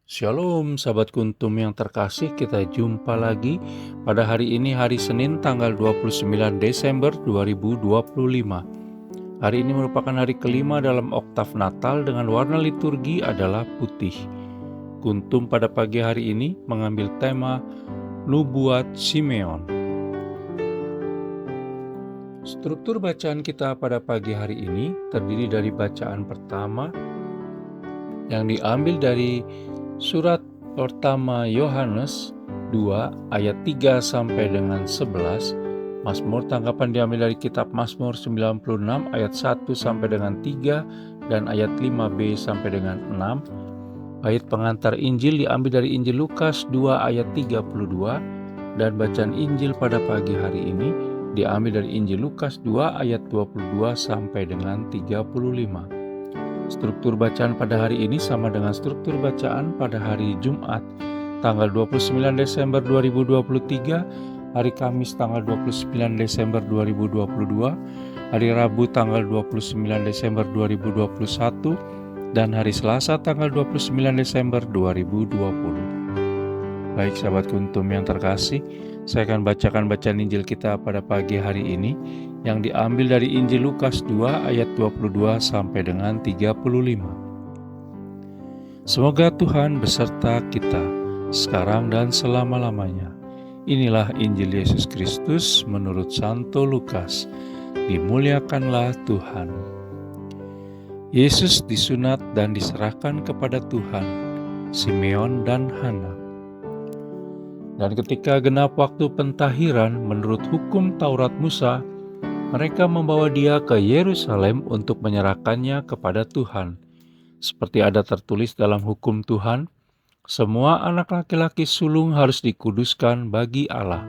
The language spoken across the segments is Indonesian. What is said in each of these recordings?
Shalom sahabat kuntum yang terkasih, kita jumpa lagi pada hari ini, hari Senin tanggal 29 Desember 2025. Hari ini merupakan hari kelima dalam oktav Natal dengan warna liturgi adalah putih. Kuntum pada pagi hari ini mengambil tema Nubuat Simeon. Struktur bacaan kita pada pagi hari ini terdiri dari bacaan pertama yang diambil dari Surat pertama Yohanes 2 ayat 3 sampai dengan 11. Mazmur tanggapan diambil dari kitab Mazmur 96 ayat 1 sampai dengan 3 dan ayat 5b sampai dengan 6. Bait pengantar Injil diambil dari Injil Lukas 2 ayat 32 dan bacaan Injil pada pagi hari ini diambil dari Injil Lukas 2 ayat 22 sampai dengan 35. Struktur bacaan pada hari ini sama dengan struktur bacaan pada hari Jumat tanggal 29 Desember 2023, hari Kamis tanggal 29 Desember 2022, hari Rabu tanggal 29 Desember 2021, dan hari Selasa tanggal 29 Desember 2020. Baik sahabat kuntum yang terkasih, saya akan bacakan bacaan Injil kita pada pagi hari ini yang diambil dari Injil Lukas 2 ayat 22 sampai dengan 35. Semoga Tuhan beserta kita sekarang dan selama-lamanya. Inilah Injil Yesus Kristus menurut Santo Lukas. Dimuliakanlah Tuhan. Yesus disunat dan diserahkan kepada Tuhan, Simeon dan Hana. Dan ketika genap waktu pentahiran menurut hukum Taurat Musa, mereka membawa dia ke Yerusalem untuk menyerahkannya kepada Tuhan. Seperti ada tertulis dalam hukum Tuhan, semua anak laki-laki sulung harus dikuduskan bagi Allah.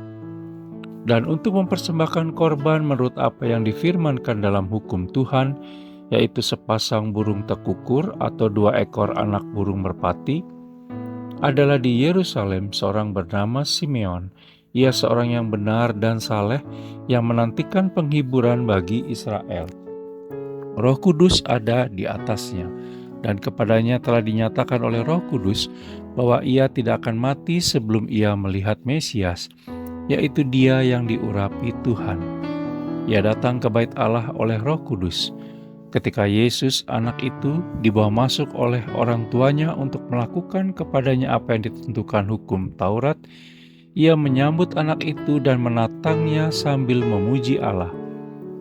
Dan untuk mempersembahkan korban menurut apa yang difirmankan dalam hukum Tuhan, yaitu sepasang burung tekukur atau 2 ekor anak burung merpati, adalah di Yerusalem seorang bernama Simeon. Ia seorang yang benar dan saleh yang menantikan penghiburan bagi Israel. Roh Kudus ada di atasnya, dan kepadanya telah dinyatakan oleh Roh Kudus bahwa ia tidak akan mati sebelum ia melihat Mesias, yaitu Dia yang diurapi Tuhan. Ia datang ke bait Allah oleh Roh Kudus. Ketika Yesus, anak itu, dibawa masuk oleh orang tuanya untuk melakukan kepadanya apa yang ditentukan hukum Taurat, ia menyambut anak itu dan menatangnya sambil memuji Allah.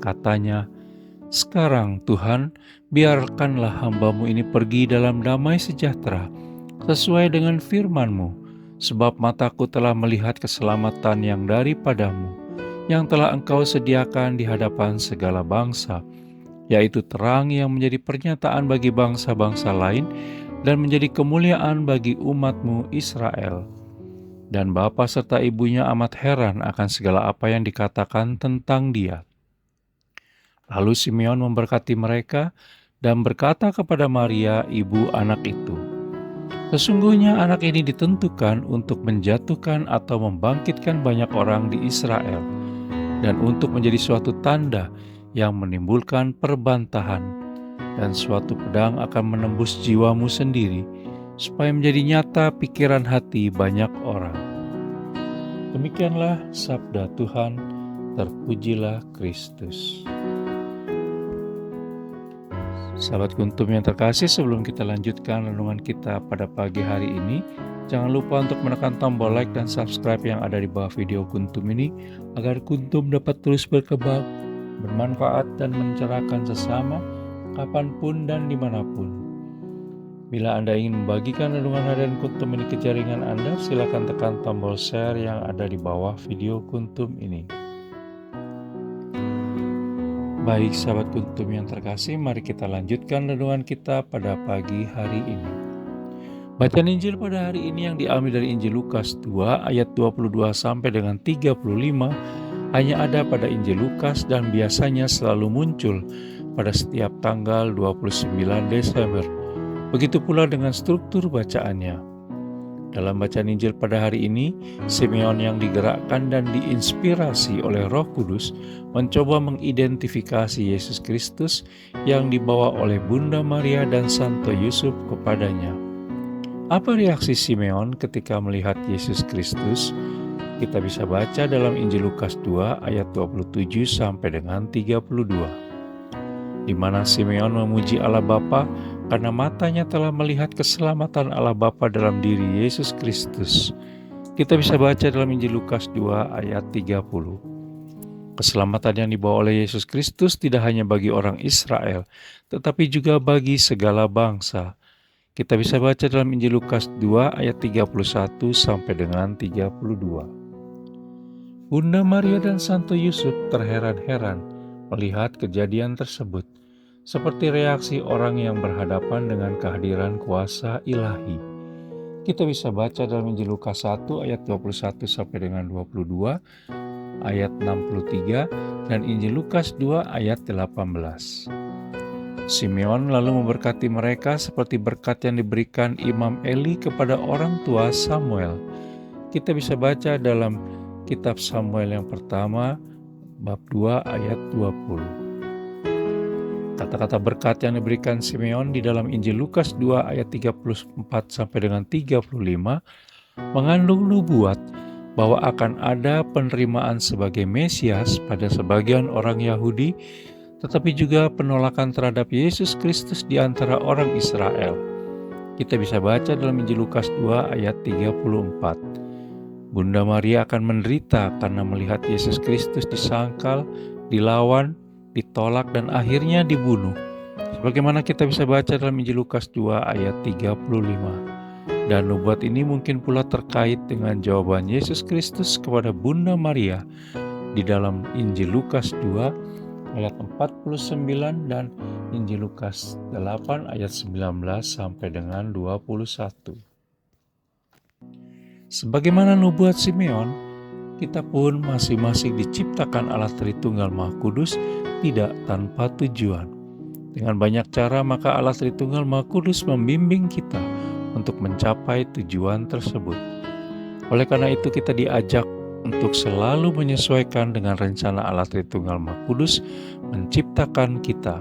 Katanya, "Sekarang Tuhan, biarkanlah hamba-Mu ini pergi dalam damai sejahtera, sesuai dengan firman-Mu, sebab mataku telah melihat keselamatan yang daripada-Mu, yang telah Engkau sediakan di hadapan segala bangsa, yaitu terang yang menjadi pernyataan bagi bangsa-bangsa lain dan menjadi kemuliaan bagi umat-Mu Israel." Dan bapa serta ibunya amat heran akan segala apa yang dikatakan tentang dia. Lalu Simeon memberkati mereka dan berkata kepada Maria, ibu anak itu, "Sesungguhnya anak ini ditentukan untuk menjatuhkan atau membangkitkan banyak orang di Israel, dan untuk menjadi suatu tanda yang menimbulkan perbantahan, dan suatu pedang akan menembus jiwamu sendiri, supaya menjadi nyata pikiran hati banyak orang." Demikianlah sabda Tuhan, terpujilah Kristus. Sahabat kuntum yang terkasih, sebelum kita lanjutkan renungan kita pada pagi hari ini, jangan lupa untuk menekan tombol like dan subscribe yang ada di bawah video kuntum ini, agar kuntum dapat terus berkembang, bermanfaat dan mencerahkan sesama, kapanpun dan dimanapun. Bila Anda ingin membagikan renungan harian kuntum ini ke jaringan Anda, silakan tekan tombol share yang ada di bawah video kuntum ini. Baik sahabat kuntum yang terkasih, mari kita lanjutkan renungan kita pada pagi hari ini. Bacaan Injil pada hari ini yang diambil dari Injil Lukas 2 ayat 22 sampai dengan 35 hanya ada pada Injil Lukas dan biasanya selalu muncul pada setiap tanggal 29 Desember. Begitu pula dengan struktur bacaannya. Dalam bacaan Injil pada hari ini, Simeon yang digerakkan dan diinspirasi oleh Roh Kudus mencoba mengidentifikasi Yesus Kristus yang dibawa oleh Bunda Maria dan Santo Yusuf kepadanya. Apa reaksi Simeon ketika melihat Yesus Kristus? Kita bisa baca dalam Injil Lukas 2 ayat 27 sampai dengan 32. Di mana Simeon memuji Allah Bapa karena matanya telah melihat keselamatan Allah Bapa dalam diri Yesus Kristus. Kita bisa baca dalam Injil Lukas 2 ayat 30. Keselamatan yang dibawa oleh Yesus Kristus tidak hanya bagi orang Israel, tetapi juga bagi segala bangsa. Kita bisa baca dalam Injil Lukas 2 ayat 31 sampai dengan 32. Bunda Maria dan Santo Yusuf terheran-heran melihat kejadian tersebut, seperti reaksi orang yang berhadapan dengan kehadiran kuasa ilahi. Kita bisa baca dalam Injil Lukas 1 ayat 21 sampai dengan 22, ayat 63, dan Injil Lukas 2 ayat 18. Simeon lalu memberkati mereka seperti berkat yang diberikan Imam Eli kepada orang tua Samuel. Kita bisa baca dalam kitab Samuel yang pertama, bab 2 ayat 20. Kata-kata berkat yang diberikan Simeon di dalam Injil Lukas 2 ayat 34 sampai dengan 35 mengandung nubuat bahwa akan ada penerimaan sebagai Mesias pada sebagian orang Yahudi, tetapi juga penolakan terhadap Yesus Kristus di antara orang Israel. Kita bisa baca dalam Injil Lukas 2 ayat 34. Bunda Maria akan menderita karena melihat Yesus Kristus disangkal, dilawan, ditolak, dan akhirnya dibunuh. Sebagaimana kita bisa baca dalam Injil Lukas 2 ayat 35. Dan nubuat ini mungkin pula terkait dengan jawaban Yesus Kristus kepada Bunda Maria di dalam Injil Lukas 2 ayat 49 dan Injil Lukas 8 ayat 19 sampai dengan 21. Sebagaimana nubuat Simeon, kita pun masing-masing diciptakan Allah Tritunggal Maha Kudus tidak tanpa tujuan. Dengan banyak cara maka Allah Tritunggal Maha Kudus membimbing kita untuk mencapai tujuan tersebut. Oleh karena itu kita diajak untuk selalu menyesuaikan dengan rencana Allah Tritunggal Maha Kudus menciptakan kita.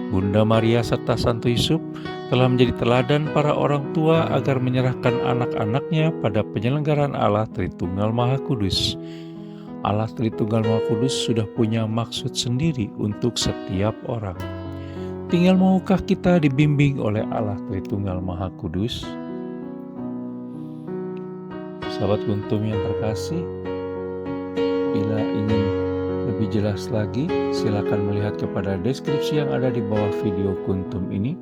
Bunda Maria serta Santo Yusuf telah menjadi teladan para orang tua agar menyerahkan anak-anaknya pada penyelenggaraan Allah Tritunggal Maha Kudus. Allah Tritunggal Maha Kudus sudah punya maksud sendiri untuk setiap orang. Tinggal maukah kita dibimbing oleh Allah Tritunggal Maha Kudus? Sahabat Kuntum yang terkasih, bila ingin lebih jelas lagi, silakan melihat kepada deskripsi yang ada di bawah video Kuntum ini.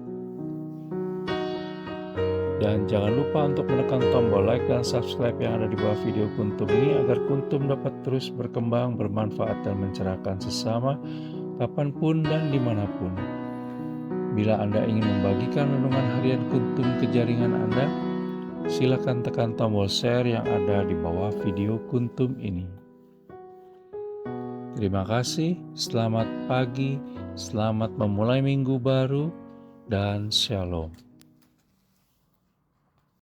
Dan jangan lupa untuk menekan tombol like dan subscribe yang ada di bawah video Kuntum ini agar Kuntum dapat terus berkembang, bermanfaat, dan mencerahkan sesama kapanpun dan dimanapun. Bila Anda ingin membagikan renungan harian Kuntum ke jaringan Anda, silakan tekan tombol share yang ada di bawah video Kuntum ini. Terima kasih, selamat pagi, selamat memulai minggu baru, dan shalom.